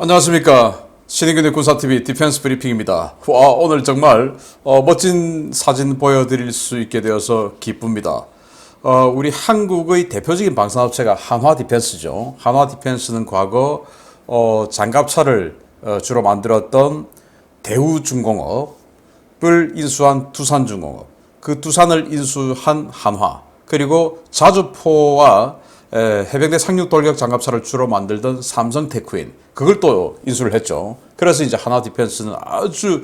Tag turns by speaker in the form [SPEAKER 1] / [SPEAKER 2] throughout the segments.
[SPEAKER 1] 안녕하십니까. 신인근의 군사TV 디펜스 브리핑입니다. 와, 오늘 정말 멋진 사진 보여드릴 수 있게 되어서 기쁩니다. 우리 한국의 대표적인 방산업체가 한화디펜스죠. 한화디펜스는 과거 장갑차를 주로 만들었던 대우중공업을 인수한 두산중공업, 그 두산을 인수한 한화, 그리고 자주포와 해병대 상륙돌격 장갑차를 주로 만들던 삼성테크인, 그걸 또 인수를 했죠. 그래서 이제 하나디펜스는 아주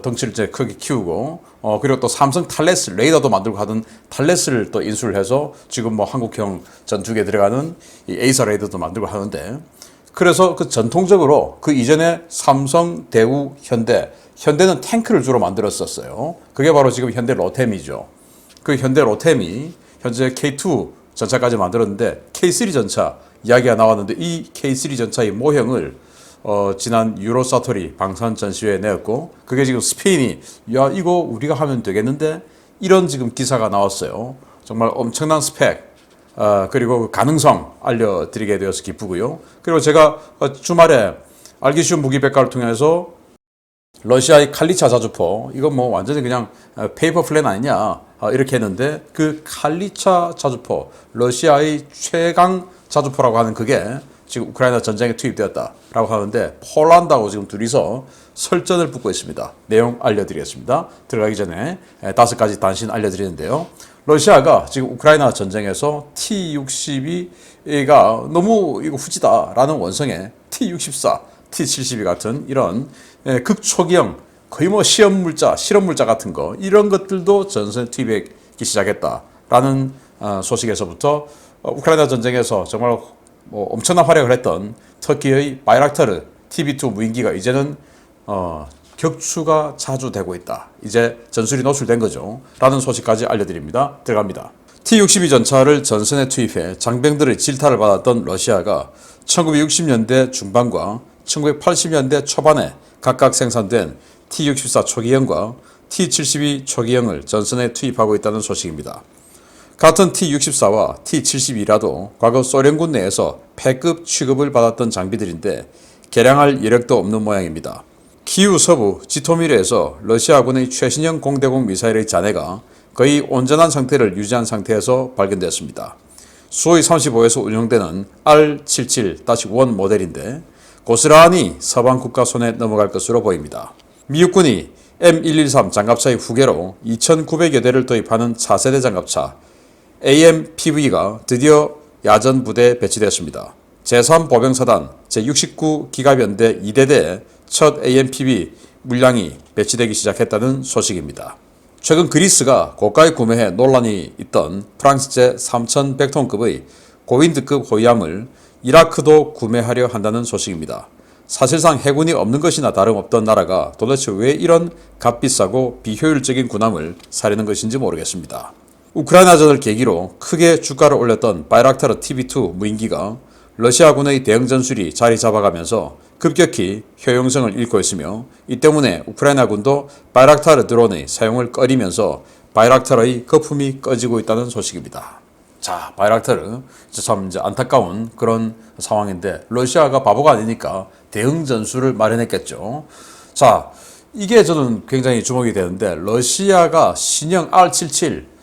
[SPEAKER 1] 덩치를 이제 크게 키우고, 그리고 또 삼성 탈레스 레이더도 만들고 하던 탈레스를 또 인수를 해서 지금 뭐 한국형 전투기에 들어가는 이 에이사 레이더도 만들고 하는데, 그래서 그 전통적으로 그 이전에 삼성, 대우, 현대는 탱크를 주로 만들었었어요. 그게 바로 지금 현대 로템이죠. 그 현대 로템이 현재 K2 전차까지 만들었는데 K3 전차 이야기가 나왔는데, 이 K3 전차의 모형을 지난 유로사토리 방산 전시회에 내었고, 그게 지금 스페인이 야 이거 우리가 하면 되겠는데 이런 지금 기사가 나왔어요. 정말 엄청난 스펙 그리고 가능성 알려드리게 되어서 기쁘고요. 그리고 제가 주말에 알기 쉬운 무기백과를 통해서 러시아의 칼리차 자주포, 이건 뭐 완전히 그냥 페이퍼 플랜 아니냐 이렇게 했는데, 그 칼리차 자주포, 러시아의 최강 자주포라고 하는 그게 지금 우크라이나 전쟁에 투입되었다라고 하는데, 폴란드하고 지금 둘이서 설전을 붙고 있습니다. 내용 알려드리겠습니다. 들어가기 전에 5가지 단신 알려드리는데요. 러시아가 지금 우크라이나 전쟁에서 T-62가 너무 이거 후지다라는 원성의 T-64, T-72 같은 이런 극초기형, 거의 뭐 실험물자 같은 거, 이런 것들도 전선에 투입하기 시작했다라는 소식에서부터 우크라이나 전쟁에서 정말 뭐 엄청난 활약을 했던 터키의 바이락타르 TB2 무인기가 이제는 격추가 자주 되고 있다. 이제 전술이 노출된 거죠. 라는 소식까지 알려드립니다. 들어갑니다. T-62 전차를 전선에 투입해 장병들의 질타를 받았던 러시아가 1960년대 중반과 1980년대 초반에 각각 생산된 T-64 초기형과 T-72 초기형을 전선에 투입하고 있다는 소식입니다. 같은 T-64와 T-72라도 과거 소련군 내에서 패급 취급을 받았던 장비들인데 개량할 여력도 없는 모양입니다. 키우 서부 지토미르에서 러시아군의 최신형 공대공 미사일의 잔해가 거의 온전한 상태를 유지한 상태에서 발견되었습니다. 수호이 35에서 운용되는 R-77-1 모델인데 고스란히 서방 국가 손에 넘어갈 것으로 보입니다. 미국군이 M113 장갑차의 후계로 2,900여 대를 도입하는 차세대 장갑차 AMPV가 드디어 야전 부대에 배치되었습니다. 제3보병사단 제69기갑연대 2대대에 첫 AMPV 물량이 배치되기 시작했다는 소식입니다. 최근 그리스가 고가에 구매해 논란이 있던 프랑스 제3100톤급의 고윈드급 호위함을 이라크도 구매하려 한다는 소식입니다. 사실상 해군이 없는 것이나 다름없던 나라가 도대체 왜 이런 값비싸고 비효율적인 군함을 사려는 것인지 모르겠습니다. 우크라이나전을 계기로 크게 주가를 올렸던 바이락타르 TB2 무인기가 러시아군의 대응 전술이 자리 잡아가면서 급격히 효용성을 잃고 있으며, 이 때문에 우크라이나군도 바이락타르 드론의 사용을 꺼리면서 바이락타르의 거품이 꺼지고 있다는 소식입니다. 자, 바이락타르 참 이제 안타까운 그런 상황인데, 러시아가 바보가 아니니까 대응 전술을 마련했겠죠. 자, 이게 저는 굉장히 주목이 되는데, 러시아가 신형 R-77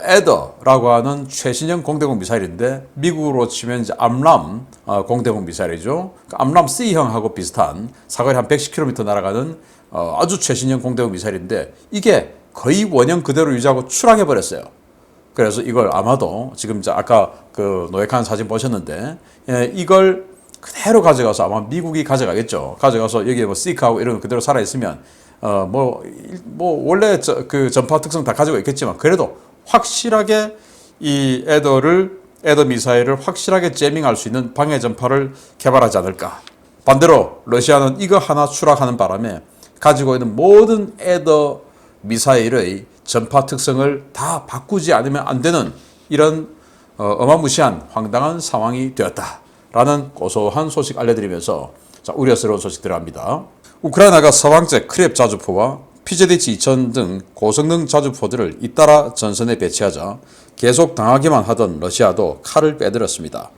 [SPEAKER 1] 에더라고 하는 최신형 공대공 미사일인데, 미국으로 치면 이제 암람 공대공 미사일이죠. 그 암람 C형하고 비슷한 사거리 한 110km 날아가는 아주 최신형 공대공 미사일인데, 이게 거의 원형 그대로 유지하고 출항해 버렸어요. 그래서 이걸 아마도 지금 이제 아까 그 노획한 사진 보셨는데, 이걸 그대로 가져가서 아마 미국이 가져가겠죠. 가져가서 여기에 뭐 시크하고 이런 거 그대로 살아 있으면 뭐 원래 그 전파 특성 다 가지고 있겠지만, 그래도 확실하게 이 에더 미사일을 확실하게 제밍할 수 있는 방해 전파를 개발하지 않을까. 반대로 러시아는 이거 하나 추락하는 바람에 가지고 있는 모든 에더 미사일의 전파 특성을 다 바꾸지 않으면 안 되는 이런 어마무시한 황당한 상황이 되었다라는 고소한 소식 알려드리면서, 자, 우려스러운 소식 들어갑니다. 우크라이나가 서방제 크랩 자주포와 PZH-2000 등 고성능 자주포들을 잇따라 전선에 배치하자 계속 당하기만 하던 러시아도 칼을 빼들었습니다.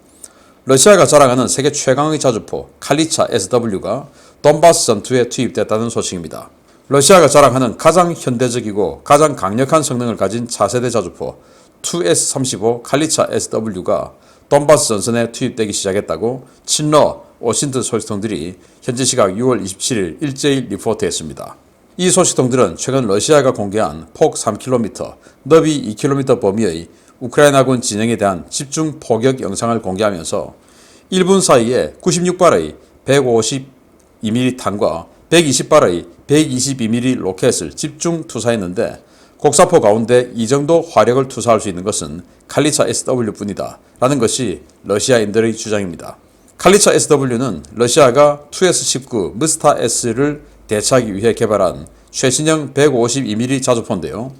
[SPEAKER 1] 러시아가 자랑하는 세계 최강의 자주포 칼리차 SW가 돈바스 전투에 투입됐다는 소식입니다. 러시아가 자랑하는 가장 현대적이고 가장 강력한 성능을 가진 차세대 자주포 2S-35 칼리차 SW가 돈바스 전선에 투입되기 시작했다고 친러 워싱턴 소식통들이 현지 시각 6월 27일 일제일 리포트했습니다. 이 소식통들은 최근 러시아가 공개한 폭 3km, 너비 2km 범위의 우크라이나군 진영에 대한 집중 포격 영상을 공개하면서 1분 사이에 96발의 152mm 탄과 120발의 122mm 로켓을 집중 투사했는데 곡사포 가운데 이 정도 화력을 투사할 수 있는 것은 칼리차 SW뿐이다 라는 것이 러시아인들의 주장입니다. 칼리차 SW는 러시아가 2S-19 무스타-S를 대체하기 위해 개발한 최신형 152mm 자주포인데요.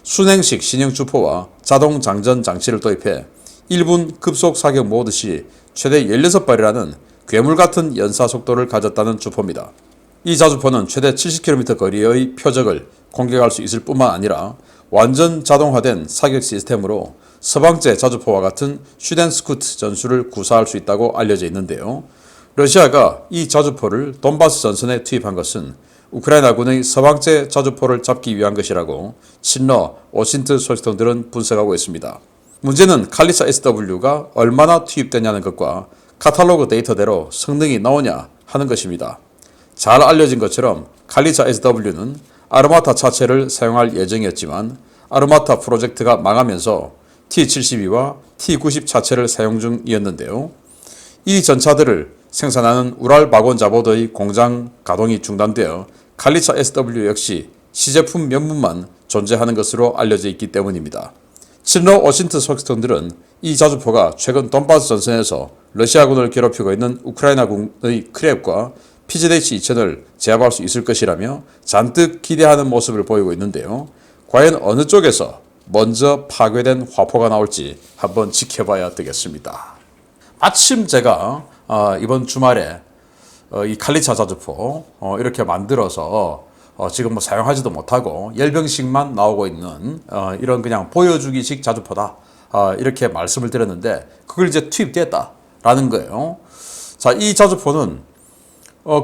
[SPEAKER 1] 순행식 신형 주포와 자동 장전 장치를 도입해 1분 급속 사격 모드 시 최대 16발이라는 괴물 같은 연사 속도를 가졌다는 주포입니다. 이 자주포는 최대 70km 거리의 표적을 공격할 수 있을 뿐만 아니라 완전 자동화된 사격 시스템으로 서방제 자주포와 같은 슈덴스쿠트 전술을 구사할 수 있다고 알려져 있는데요. 러시아가 이 자주포를 돈바스 전선에 투입한 것은 우크라이나군의 서방제 자주포를 잡기 위한 것이라고 친러 워싱턴 소식통들은 분석하고 있습니다. 문제는 칼리차 SW가 얼마나 투입되냐는 것과 카탈로그 데이터대로 성능이 나오냐 하는 것입니다. 잘 알려진 것처럼 칼리차 SW는 아르마타 차체를 사용할 예정이었지만 아르마타 프로젝트가 망하면서 T-72와 T-90 차체를 사용 중이었는데요. 이 전차들을 생산하는 우랄 바곤 자보드의 공장 가동이 중단되어 칼리차 SW 역시 시제품 면문만 존재하는 것으로 알려져 있기 때문입니다. 친러 워싱턴 소식통들은 이 자주포가 최근 돈바스 전선에서 러시아군을 괴롭히고 있는 우크라이나군의 크랩과 PZH-2000을 제압할 수 있을 것이라며 잔뜩 기대하는 모습을 보이고 있는데요. 과연 어느 쪽에서 먼저 파괴된 화포가 나올지 한번 지켜봐야 되겠습니다. 마침 제가 이번 주말에 이 칼리차 자주포 이렇게 만들어서 지금 뭐 사용하지도 못하고 열병식만 나오고 있는 이런 그냥 보여주기식 자주포다 이렇게 말씀을 드렸는데 그걸 이제 투입됐다라는 거예요. 자, 이 자주포는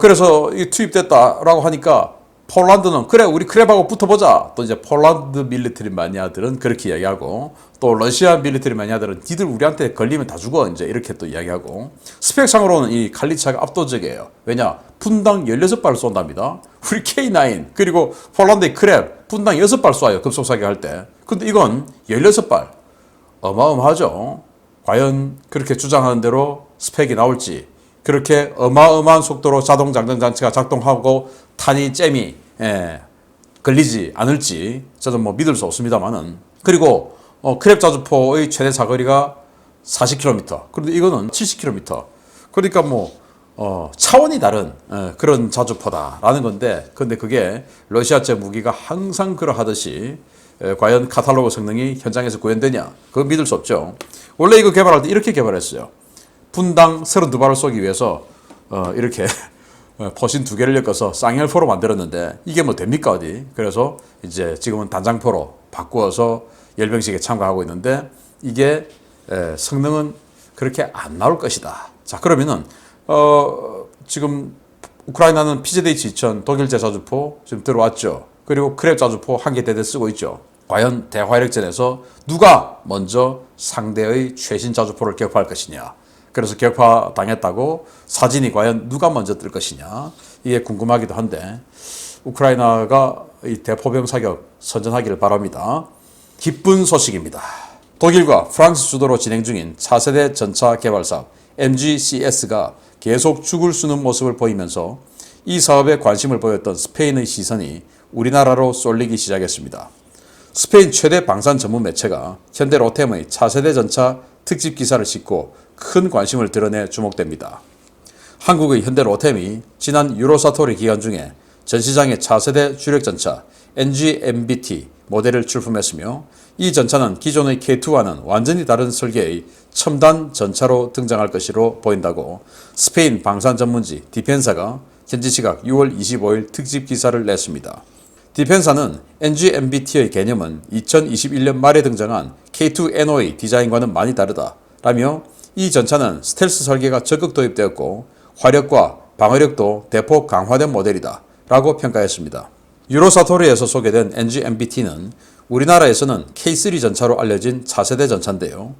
[SPEAKER 1] 그래서 이 투입됐다라고 하니까 폴란드는 그래 우리 크랩하고 붙어보자. 또 이제 폴란드 밀리터리 마니아들은 그렇게 이야기하고 또 러시아 밀리터리 마니아들은 니들 우리한테 걸리면 다 죽어 이제 이렇게 또 이야기하고 스펙상으로는 이 칼리차가 압도적이에요. 왜냐 분당 16발 쏜답니다. 우리 K9 그리고 폴란드의 크랩 분당 6발 쏴요 급속사격할 때. 근데 이건 16발 어마어마하죠. 과연 그렇게 주장하는 대로 스펙이 나올지 그렇게 어마어마한 속도로 자동 장전 장치가 작동하고 탄이 잼이 걸리지 않을지 저는 뭐 믿을 수 없습니다만은. 그리고 크랩 자주포의 최대 사거리가 40km. 그런데 이거는 70km. 그러니까 뭐 차원이 다른 그런 자주포다라는 건데, 근데 그게 러시아제 무기가 항상 그러하듯이 과연 카탈로그 성능이 현장에서 구현되냐? 그거 믿을 수 없죠. 원래 이거 개발할 때 이렇게 개발했어요. 분당 32발을 쏘기 위해서 이렇게 포신 2개를 엮어서 쌍열포로 만들었는데 이게 뭐 됩니까 어디? 그래서 이제 지금은 단장포로 바꾸어서 열병식에 참가하고 있는데 이게 성능은 그렇게 안 나올 것이다. 자, 그러면은 지금 우크라이나는 PZH-2000 독일제 자주포 지금 들어왔죠. 그리고 크랩 자주포 1개 대대 쓰고 있죠. 과연 대화력전에서 누가 먼저 상대의 최신 자주포를 격파할 것이냐. 그래서 격파 당했다고 사진이 과연 누가 먼저 뜰 것이냐. 이게 궁금하기도 한데 우크라이나가 이 대포병 사격 선전하기를 바랍니다. 기쁜 소식입니다. 독일과 프랑스 주도로 진행 중인 차세대 전차 개발 사업 MGCS가 계속 죽을 쓰는 모습을 보이면서 이 사업에 관심을 보였던 스페인의 시선이 우리나라로 쏠리기 시작했습니다. 스페인 최대 방산 전문 매체가 현대 로템의 차세대 전차 특집 기사를 싣고 큰 관심을 드러내 주목됩니다. 한국의 현대 로템이 지난 유로사토리 기간 중에 전시장에 차세대 주력 전차 NG-MBT 모델을 출품했으며 이 전차는 기존의 K2와는 완전히 다른 설계의 첨단 전차로 등장할 것으로 보인다고 스페인 방산 전문지 디펜사가 현지 시각 6월 25일 특집 기사를 냈습니다. 디펜사는 NG-MBT의 개념은 2021년 말에 등장한 K2NO의 디자인과는 많이 다르다라며 이 전차는 스텔스 설계가 적극 도입되었고 화력과 방어력도 대폭 강화된 모델이다 라고 평가했습니다. 유로사토리에서 소개된 NGMBT는 우리나라에서는 K3 전차로 알려진 차세대 전차인데요.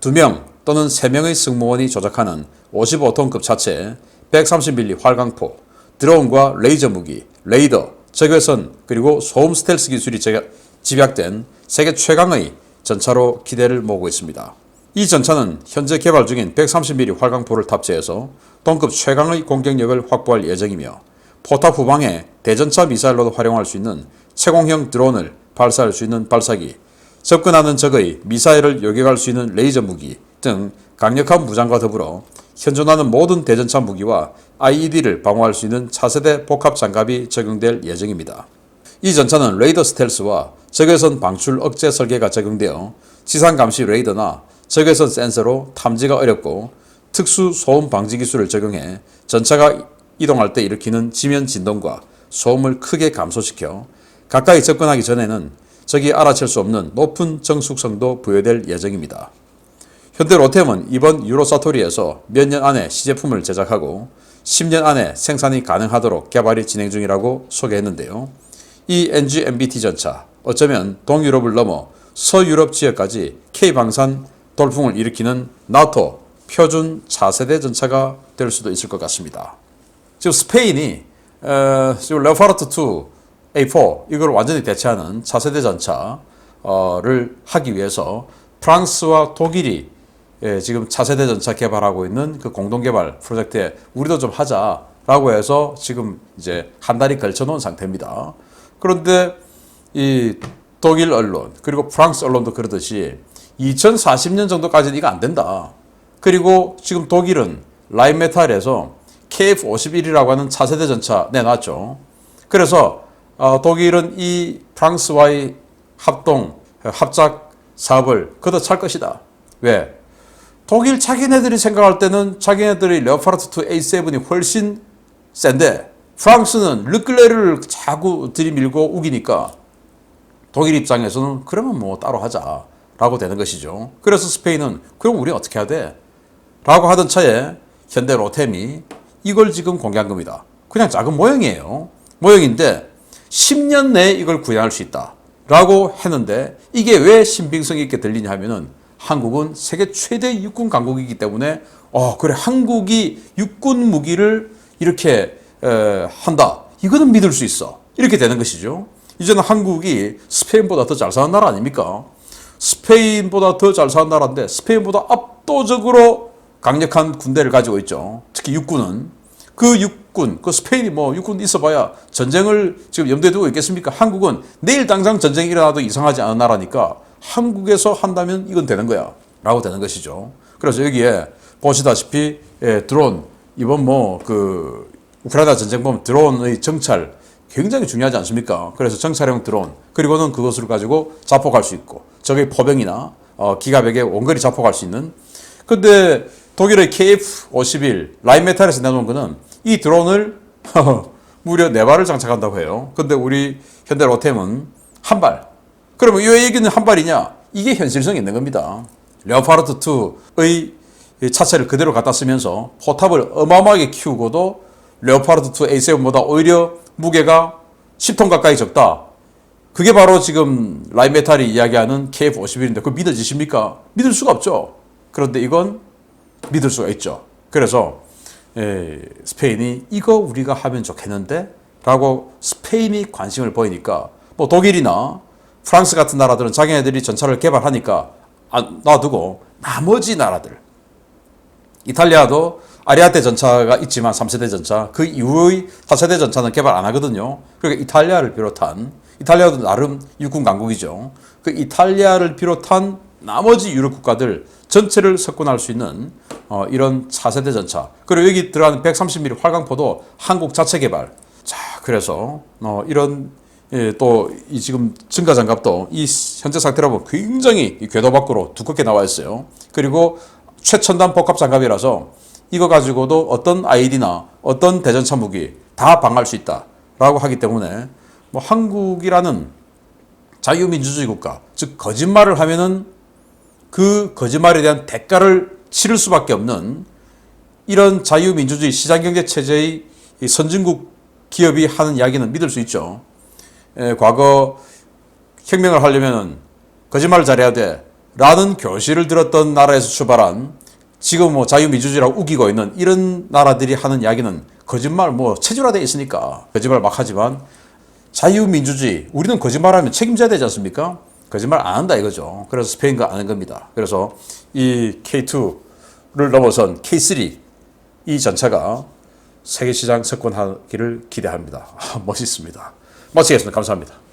[SPEAKER 1] 2명 또는 3명의 승무원이 조작하는 55톤급 차체에 130mm 활강포, 드론과 레이저 무기, 레이더, 적외선 그리고 소음 스텔스 기술이 집약된 세계 최강의 전차로 기대를 모으고 있습니다. 이 전차는 현재 개발 중인 130mm 활강포를 탑재해서 동급 최강의 공격력을 확보할 예정이며 포탑 후방에 대전차 미사일로도 활용할 수 있는 채공형 드론을 발사할 수 있는 발사기, 접근하는 적의 미사일을 요격할 수 있는 레이저 무기 등 강력한 무장과 더불어 현존하는 모든 대전차 무기와 IED를 방어할 수 있는 차세대 복합 장갑이 적용될 예정입니다. 이 전차는 레이더 스텔스와 적외선 방출 억제 설계가 적용되어 지상 감시 레이더나 적외선 센서로 탐지가 어렵고 특수 소음 방지 기술을 적용해 전차가 이동할 때 일으키는 지면 진동과 소음을 크게 감소시켜 가까이 접근하기 전에는 적이 알아챌 수 없는 높은 정숙성도 부여될 예정입니다. 현대 로템은 이번 유로사토리에서 몇 년 안에 시제품을 제작하고 10년 안에 생산이 가능하도록 개발이 진행 중이라고 소개했는데요. 이 NGMBT 전차, 어쩌면 동유럽을 넘어 서유럽 지역까지 K방산 돌풍을 일으키는 나토 표준 차세대 전차가 될 수도 있을 것 같습니다. 지금 스페인이 지금 레오파르트 2 A4 이걸 완전히 대체하는 차세대 전차를 하기 위해서 프랑스와 독일이 지금 차세대 전차 개발하고 있는 그 공동개발 프로젝트에 우리도 좀 하자라고 해서 지금 이제 한 달이 걸쳐 놓은 상태입니다. 그런데 이 독일 언론 그리고 프랑스 언론도 그러듯이 2040년 정도까지는 이거 안 된다. 그리고 지금 독일은 라인메탈에서 KF-51이라고 하는 차세대 전차 내놨죠. 그래서 독일은 이 프랑스와의 합작 사업을 걷어찰 것이다. 왜? 독일 자기네들이 생각할 때는 자기네들이 레오파르트 2 A7이 훨씬 센데 프랑스는 르클레르를 자꾸 들이밀고 우기니까 독일 입장에서는 그러면 뭐 따로 하자라고 되는 것이죠. 그래서 스페인은 그럼 우리 어떻게 해야 돼? 라고 하던 차에 현대 로템이 이걸 지금 공개한 겁니다. 그냥 작은 모형이에요. 모형인데 10년 내에 이걸 구현할 수 있다 라고 했는데 이게 왜 신빙성 있게 들리냐 하면은 한국은 세계 최대 육군 강국이기 때문에 그래 한국이 육군 무기를 이렇게 한다. 이거는 믿을 수 있어. 이렇게 되는 것이죠. 이제는 한국이 스페인보다 더 잘 사는 나라 아닙니까? 스페인보다 더 잘 사는 나라인데 스페인보다 압도적으로 강력한 군대를 가지고 있죠. 특히 육군은. 그 육군, 그 스페인이 뭐 육군 있어봐야 전쟁을 지금 염두에 두고 있겠습니까? 한국은 내일 당장 전쟁이 일어나도 이상하지 않은 나라니까 한국에서 한다면 이건 되는 거야. 라고 되는 것이죠. 그래서 여기에 보시다시피 드론, 이번 그 우크라이나 전쟁 보면 드론의 정찰 굉장히 중요하지 않습니까? 그래서 정찰형 드론, 그리고는 그것을 가지고 자폭할 수 있고, 적의 포병이나 기갑에게 원거리 자폭할 수 있는. 근데 독일의 KF-51 라인메탈에서 내놓은 거는 이 드론을 무려 4발을 장착한다고 해요. 근데 우리 현대 로템은 한 발. 그러면 이 얘기는 한 발이냐? 이게 현실성이 있는 겁니다. 레오파르트 2의 차체를 그대로 갖다 쓰면서 포탑을 어마어마하게 키우고도 레오파르트 2 A7보다 오히려 무게가 10톤 가까이 적다. 그게 바로 지금 라인메탈이 이야기하는 KF-51인데 그거 믿어지십니까? 믿을 수가 없죠. 그런데 이건 믿을 수가 있죠. 그래서 스페인이 이거 우리가 하면 좋겠는데 라고 스페인이 관심을 보이니까 뭐 독일이나 프랑스 같은 나라들은 자기네들이 전차를 개발하니까 놔두고 나머지 나라들 이탈리아도 아리아테 전차가 있지만 3세대 전차 그 이후의 4세대 전차는 개발 안 하거든요. 그러니까 이탈리아를 비롯한 이탈리아도 나름 육군 강국이죠. 그 이탈리아를 비롯한 나머지 유럽 국가들 전체를 석권할 수 있는 이런 4세대 전차. 그리고 여기 들어가는 130mm 활강포도 한국 자체 개발. 자, 그래서 이런 또 이 지금 증가 장갑도 이 현재 상태로 보면 굉장히 궤도 밖으로 두껍게 나와 있어요. 그리고 최첨단 복합 장갑이라서 이거 가지고도 어떤 IED나 어떤 대전차 무기 다 방어할 수 있다라고 하기 때문에 뭐 한국이라는 자유민주주의 국가, 즉 거짓말을 하면은 그 거짓말에 대한 대가를 치를 수밖에 없는 이런 자유민주주의 시장경제 체제의 이 선진국 기업이 하는 이야기는 믿을 수 있죠. 과거 혁명을 하려면 거짓말을 잘해야 돼 라는 교실을 들었던 나라에서 출발한 지금 뭐 자유민주주의라고 우기고 있는 이런 나라들이 하는 이야기는 거짓말 뭐 체질화되어 있으니까 거짓말 막 하지만 자유민주주의 우리는 거짓말하면 책임져야 되지 않습니까? 거짓말 안 한다 이거죠. 그래서 스페인과 안 한 겁니다. 그래서 이 K2를 넘어선 K3 이 전차가 세계시장 석권하기를 기대합니다. 멋있습니다. 마치겠습니다. 감사합니다.